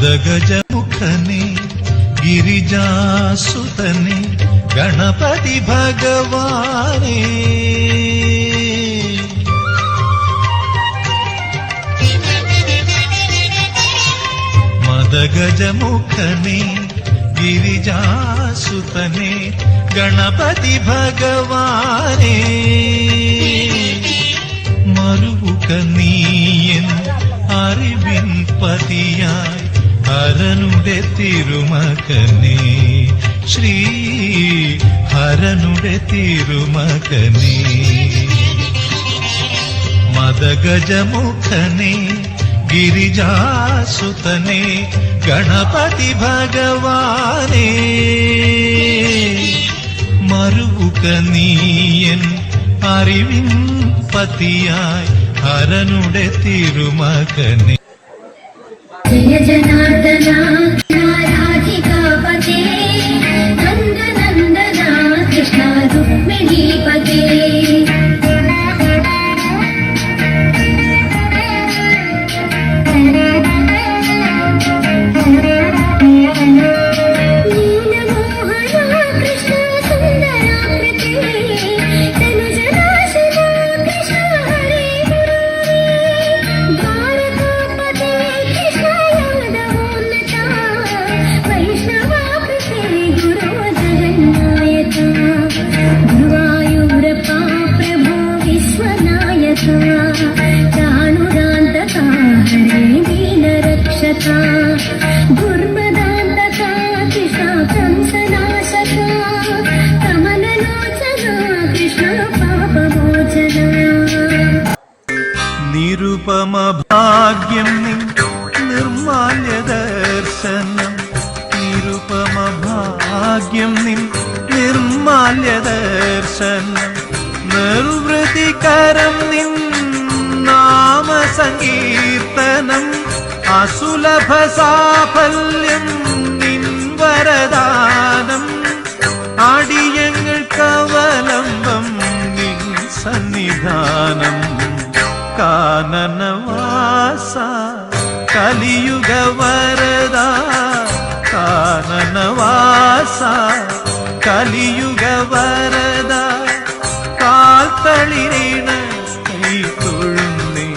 മദഗജമുഖനെ ഗിരിജാസുതനെ ഗണപതി ഭഗവാനേ മദഗജമുഖനെ ഗിരിജാസുതനെ ഗണപതി ഭഗവാനേ മറുവുക നീയൻ അറിവിൻ പതിയായി ഹരനുടെ തിരുമകനേ ശ്രീ ഹരനുടെ തിരുമകനേ മദഗജമുഖനെ ഗിരിജാസുതനെ ഗണപതി ഭഗവാനേ മറുവുക നീയൻ അറിവിൻ പതിയായി ഹരനുടെ തിരുമകനേ ജയ ജനാർദ്ദന രാധികാപതേ നന്ദനന്ദന കൃഷ്ണ രുക്മിണീപതേ നിരുപമ ഭാഗ്യം നിൻ നിർമാല്യ ദർശനം നിരുപമ ഭാഗ്യം നിൻ നിർമാല്യ ദർശനം നിർവൃതികരം നിൻ നാമ സങ്കീർത്തനം അസുലഭ സാഫല്യം നിൻ വരദാനം അടിയങ്ങൾക്കവലംബം നിൻ സന്നിധാനം കാനനവാസ കലിയുഗ വരദ കാനനവാസ കലിയുഗ വരദ കാൽത്തളിരീണ കൈ തൊഴുന്നേ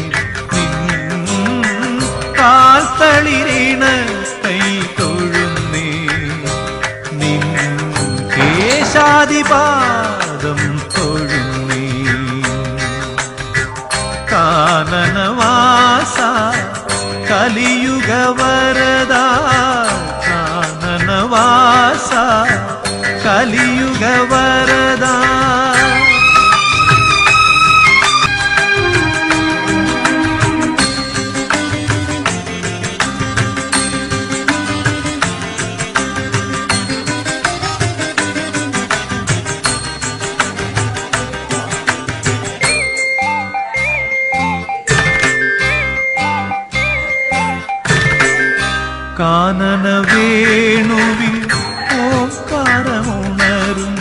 കാൽത്തളിരീണ കൈ തൊഴുന്നേ നിൻ കേശാദിപാദം തൊഴുന്നേ കാനനവാസ കലിയുഗ വരദ കാനനവാസ കലിയുഗ വരദ കാനനവേണുവിൽ ഓംകാരമുണരും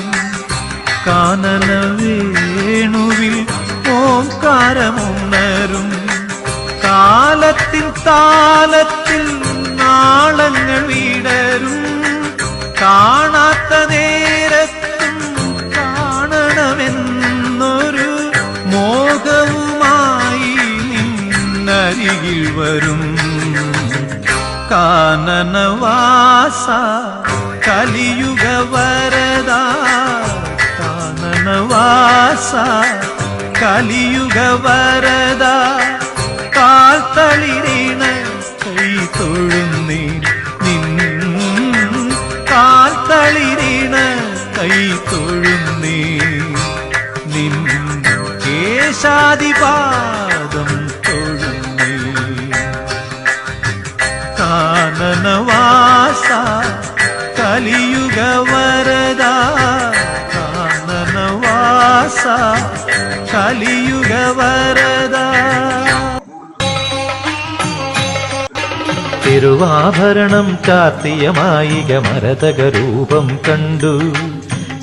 കാനനവേണുവിൽ ഓംകാരമുണരും കാലത്തിൻ താലത്തിൽ നാളങ്ങൾ വിടരും കാണാത്ത നേരത്തും കാണണമെന്നൊരു മോഹവുമായി നിന്നരികിൽ വരും കാനനവാസ കലിയുഗ വരദ കാനനവാസ കലിയുഗ വരദ കാൽത്തളിരീണ കൈ തൊഴുന്നേ നിൻ കാൽത്തളിരീണ കൈ തൊഴുന്നേ നിൻ കേശാദിപാദം തൊഴുന്നേ കാനനവാസ കലിയുഗ വരദ കാനനവാസ കലിയുഗ വരദ തിരുവാഭരണം ചാർത്തിയ മായിക മരതക രൂപം കണ്ടു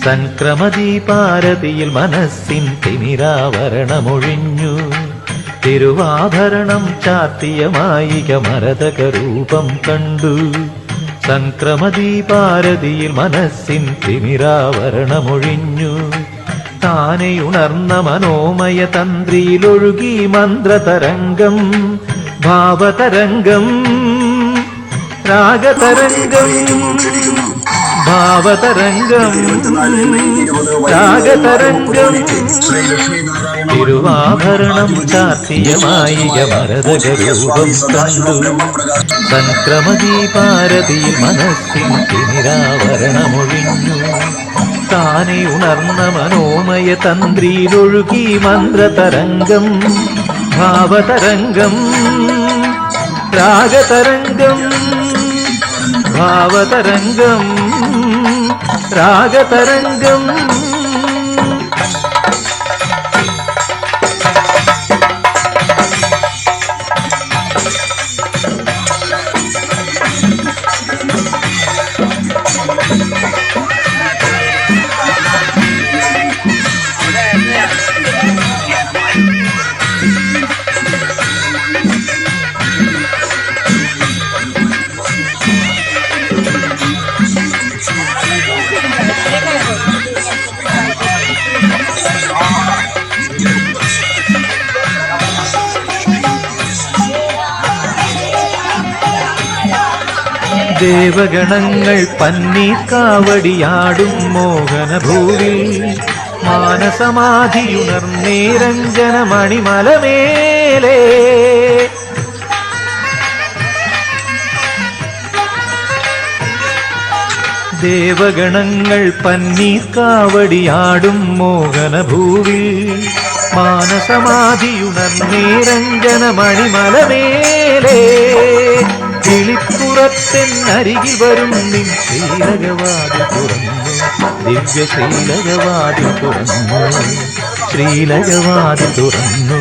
സംക്രമദീപാരതിയിൽ മനസ്സിൻ തിമിരാവരണമൊഴിഞ്ഞു തിരുവാഭരണം ചാർത്തിയ മായിക മരതക രൂപം കണ്ടു. സംക്രമദീപാരതിയിൽ മനസ്സിൻ തിമിരാവരണമൊഴിഞ്ഞു. താനെയുണർന്ന മനോമയ തന്ത്രിയിലൊഴുകി മന്ത്രതരംഗം, ഭാവതരംഗം, രാഗതരംഗം, ഭാവതരംഗം, രാഗതരംഗം. തിരുവാഭരണം ചാർത്തിയ മായിക മരതക രൂപം കണ്ടു. സംക്രമദീപാരതിയിൽ മനസ്സിൻ തിമിരാവരണമൊഴിഞ്ഞു. താനെ ഉണർന്ന മനോമയ തന്ത്രിയിലൊഴുകി മന്ത്രതരംഗം, ഭാവതരംഗം, രാഗതരംഗം, ഭാവതരംഗം, രാഗതരംഗം. ദേവഗണങ്ങൾ പന്നീർക്കാവടിയാടും മോഹനഭൂവിൽ മാനസമാധിയുണർന്നേരഞ്ജന മണിമലമേലേ. ദേവഗണങ്ങൾ പന്നീർക്കാവടിയാടും മോഹനഭൂവിൽ മാനസമാധിയുണർന്നേരഞ്ജന മണിമലമേലേ. കിളിപ്പുറത്തെന്നരികിൽ വരും നിൻ ശ്രീലകവാതിൽ തുറന്നു, ദിവ്യ ശ്രീലകവാതിൽ തുറന്നു, ശ്രീലകവാതിൽ തുറന്നു,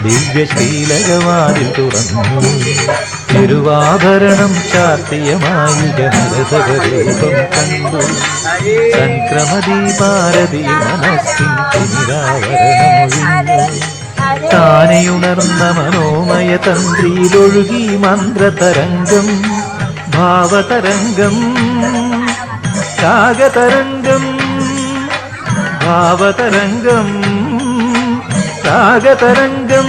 ദിവ്യ ശ്രീലകവാതിൽ തുറന്നു. തിരുവാഭരണം ചാർത്തിയ മായിക മരതക രൂപം കണ്ടു. സംക്രമദീപാരതിയിൽ മനസ്സിൻ തിമിരാവരണമൊഴിഞ്ഞു. താനെയുണർന്ന മനോമയ തന്ത്രിയിലൊഴുകി മന്ത്രതരംഗം, ഭാവതരംഗം, രാഗതരംഗം, ഭാവതരംഗം, രാഗതരംഗം.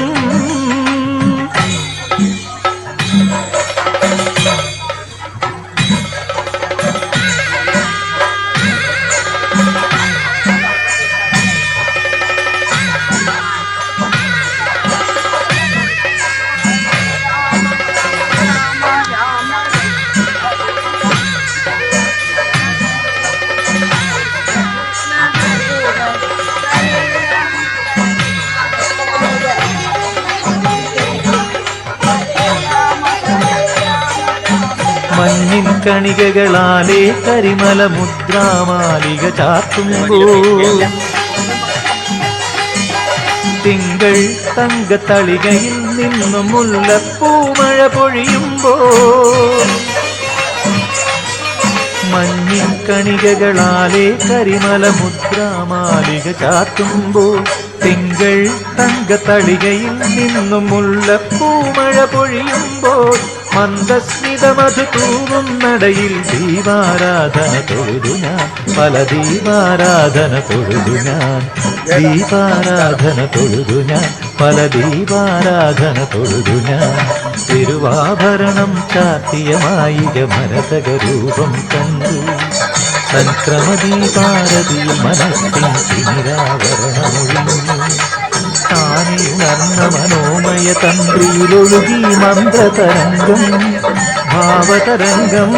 മഞ്ഞിൻ കണികകളാലേ കരിമല മുദ്രാമാലിക ചാർത്തുമ്പോൾ, തിങ്കൾ തങ്കത്തളികയിൽ നിന്നും മുല്ലപ്പൂമഴ പൊഴിയുമ്പോൾ, മഞ്ഞിൻ കണികകളാലേ കരിമല മുദ്രാമാലിക ചാർത്തുമ്പോൾ, തിങ്കൾ തങ്കത്തളികയിൽ നിന്നും മുല്ലപ്പൂമഴ പൊഴിയുമ്പോൾ, മന്ദസ്മിതമധു തൂവും നടയിൽ ദീപാരാധന തൊഴുതു ഞാൻ, പല ദീപാരാധന തൊഴുതു ഞാൻ, ദീപാരാധന തൊഴുതു ഞാൻ, പല ദീപാരാധന തൊഴുതു ഞാൻ. തിരുവാഭരണം ചാർത്തിയ മായിക മരതക രൂപം കണ്ടു. സംക്രമദീപാരതിയിൽ മനസ്സിൻ തിമിരാവരണമൊഴിഞ്ഞു. താനെയുണർന്ന മനോമയ തന്ത്രിയിലൊഴുകി മന്ത്രതരംഗം, ഭാവതരംഗം,